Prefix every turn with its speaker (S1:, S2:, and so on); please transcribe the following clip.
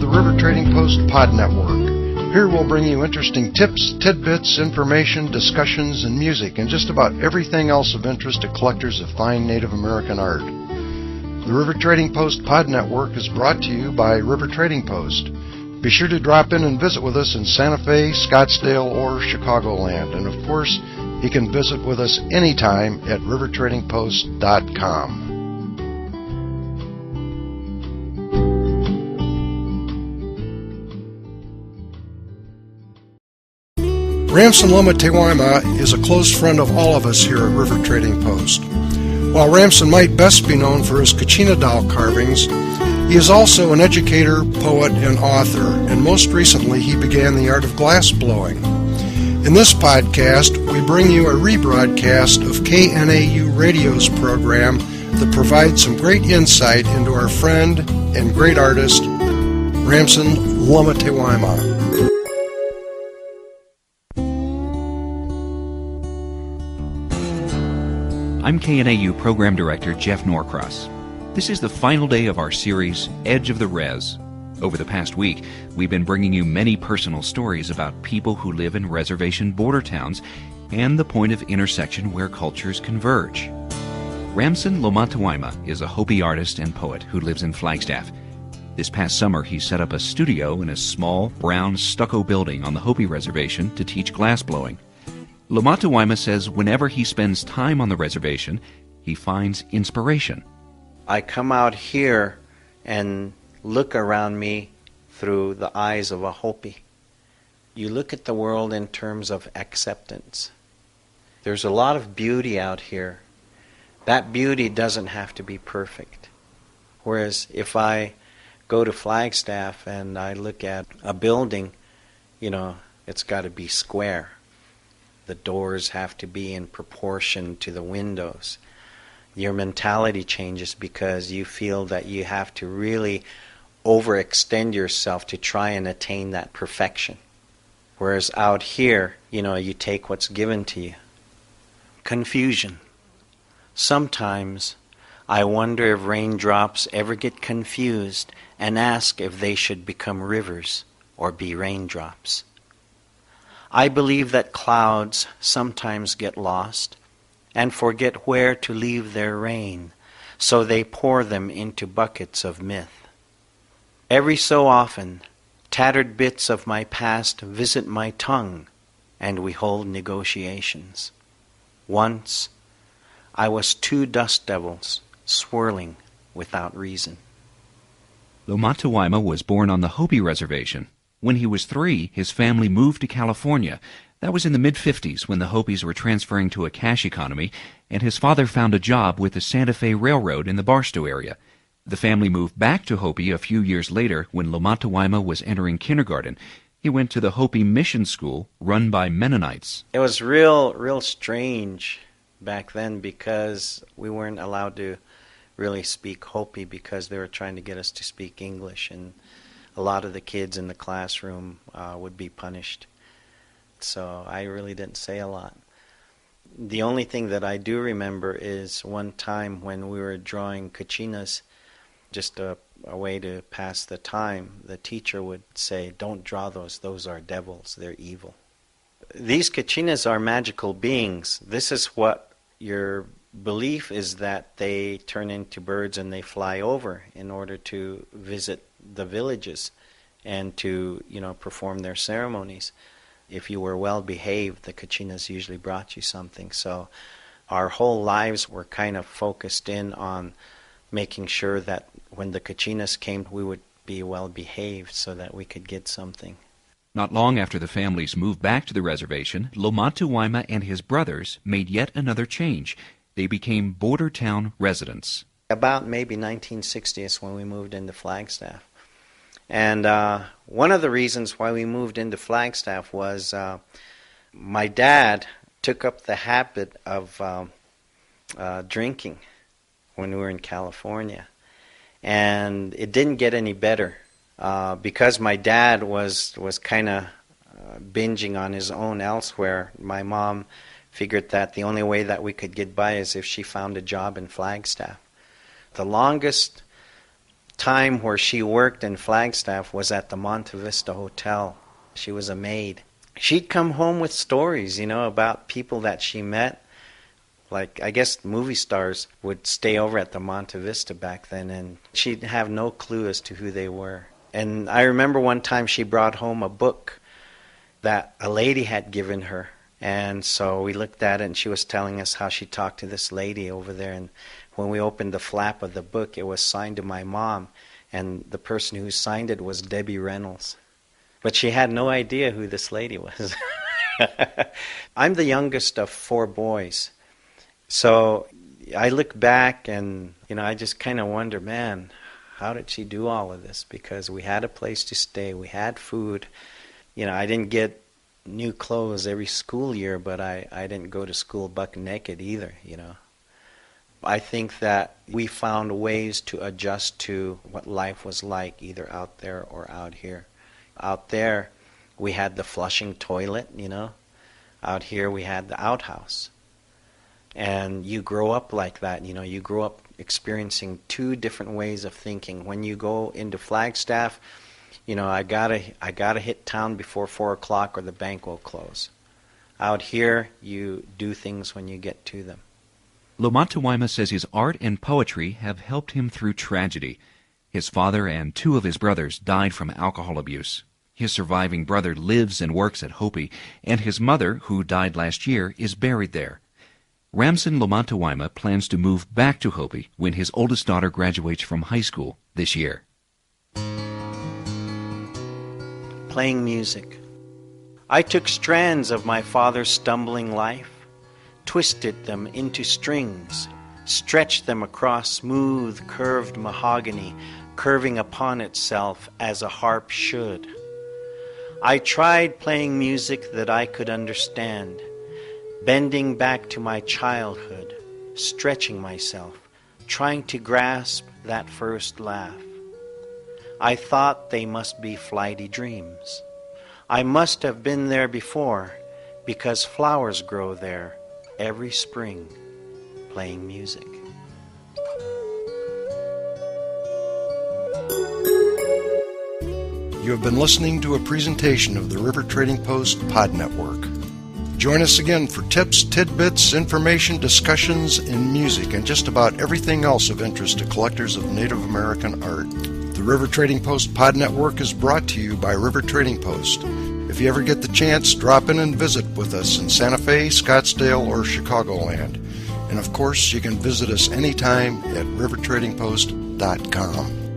S1: the River Trading Post Pod Network. Here we'll bring you interesting tips, tidbits, information, discussions, and music, and just about everything else of interest to collectors of fine Native American art. The River Trading Post Pod Network is brought to you by River Trading Post. Be sure to drop in and visit with us in Santa Fe, Scottsdale, or Chicagoland. And of course, you can visit with us anytime at rivertradingpost.com. Ramson Lomatewama is a close friend of all of us here at River Trading Post. While Ramson might best be known for his Kachina doll carvings, he is also an educator, poet, and author, and most recently he began the art of glass blowing. In this podcast, we bring you a rebroadcast of KNAU Radio's program that provides some great insight into our friend and great artist, Ramson Lomatewama.
S2: I'm KNAU Program Director Jeff Norcross. This is the final day of our series, Edge of the Res. Over the past week, we've been bringing you many personal stories about people who live in reservation border towns and the point of intersection where cultures converge. Ramson Lomatewama is a Hopi artist and poet who lives in Flagstaff. This past summer, he set up a studio in a small, brown stucco building on the Hopi reservation to teach glass blowing. Lomatewama says whenever he spends time on the reservation, he finds inspiration.
S3: I come out here and look around me through the eyes of a Hopi. You look at the world in terms of acceptance. There's a lot of beauty out here. That beauty doesn't have to be perfect. Whereas if I go to Flagstaff and I look at a building, it's got to be square. The doors have to be in proportion to the windows. Your mentality changes because you feel that you have to really overextend yourself to try and attain that perfection. Whereas out here, you take what's given to you. Confusion. Sometimes I wonder if raindrops ever get confused and ask if they should become rivers or be raindrops. I believe that clouds sometimes get lost and forget where to leave their rain, so they pour them into buckets of myth. Every so often, tattered bits of my past visit my tongue, and we hold negotiations. Once, I was two dust devils swirling without reason.
S2: Lomatewama was born on the Hopi reservation. When he was 3, his family moved to California. That was in the mid-50s when the Hopis were transferring to a cash economy, and his father found a job with the Santa Fe Railroad in the Barstow area. The family moved back to Hopi a few years later when Lomatewama was entering kindergarten. He went to the Hopi mission school run by Mennonites.
S3: It was real strange back then because we weren't allowed to really speak Hopi because they were trying to get us to speak English, and a lot of the kids in the classroom would be punished. So I really didn't say a lot. The only thing that I do remember is one time when we were drawing kachinas, just a way to pass the time, the teacher would say, "Don't draw those are devils, they're evil." These kachinas are magical beings. This is what your belief is, that they turn into birds and they fly over in order to visit the villages and to, perform their ceremonies. If you were well behaved, the kachinas usually brought you something. So our whole lives were kind of focused in on making sure that when the kachinas came, we would be well behaved so that we could get something.
S2: Not long after the families moved back to the reservation, Lomatewama and his brothers made yet another change. They became border town residents.
S3: About maybe 1960 is when we moved into Flagstaff. And one of the reasons why we moved into Flagstaff was my dad took up the habit of drinking when we were in California. And it didn't get any better because my dad was kind of binging on his own elsewhere. My mom figured that the only way that we could get by is if she found a job in Flagstaff. The longest time where she worked in Flagstaff was at the Monte Vista Hotel. She was a maid. She'd come home with stories, about people that she met. Like, I guess movie stars would stay over at the Monte Vista back then, and she'd have no clue as to who they were. And I remember one time she brought home a book that a lady had given her. And so we looked at it, and she was telling us how she talked to this lady over there. And when we opened the flap of the book, it was signed to my mom. And the person who signed it was Debbie Reynolds. But she had no idea who this lady was. I'm the youngest of 4 boys. So I look back and, I just kind of wonder, man, how did she do all of this? Because we had a place to stay, we had food. I didn't get new clothes every school year, but I didn't go to school buck naked either, I think that we found ways to adjust to what life was like, either out there or out here. Out there, we had the flushing toilet, Out here, we had the outhouse. And you grow up like that, you grow up experiencing 2 different ways of thinking. When you go into Flagstaff, I gotta hit town before 4 o'clock or the bank will close. Out here, you do things when you get to them.
S2: Lomatewama says his art and poetry have helped him through tragedy. His father and 2 of his brothers died from alcohol abuse. His surviving brother lives and works at Hopi, and his mother, who died last year, is buried there. Ramson Lomatewama plans to move back to Hopi when his oldest daughter graduates from high school this year.
S3: Playing music. I took strands of my father's stumbling life, twisted them into strings, stretched them across smooth, curved mahogany, curving upon itself as a harp should. I tried playing music that I could understand, bending back to my childhood, stretching myself, trying to grasp that first laugh. I thought they must be flighty dreams. I must have been there before, because flowers grow there every spring, playing music.
S1: You have been listening to a presentation of the River Trading Post Pod Network. Join us again for tips, tidbits, information, discussions, and music, and just about everything else of interest to collectors of Native American art. The River Trading Post Pod Network is brought to you by River Trading Post. If you ever get the chance, drop in and visit with us in Santa Fe, Scottsdale, or Chicagoland. And of course, you can visit us anytime at rivertradingpost.com.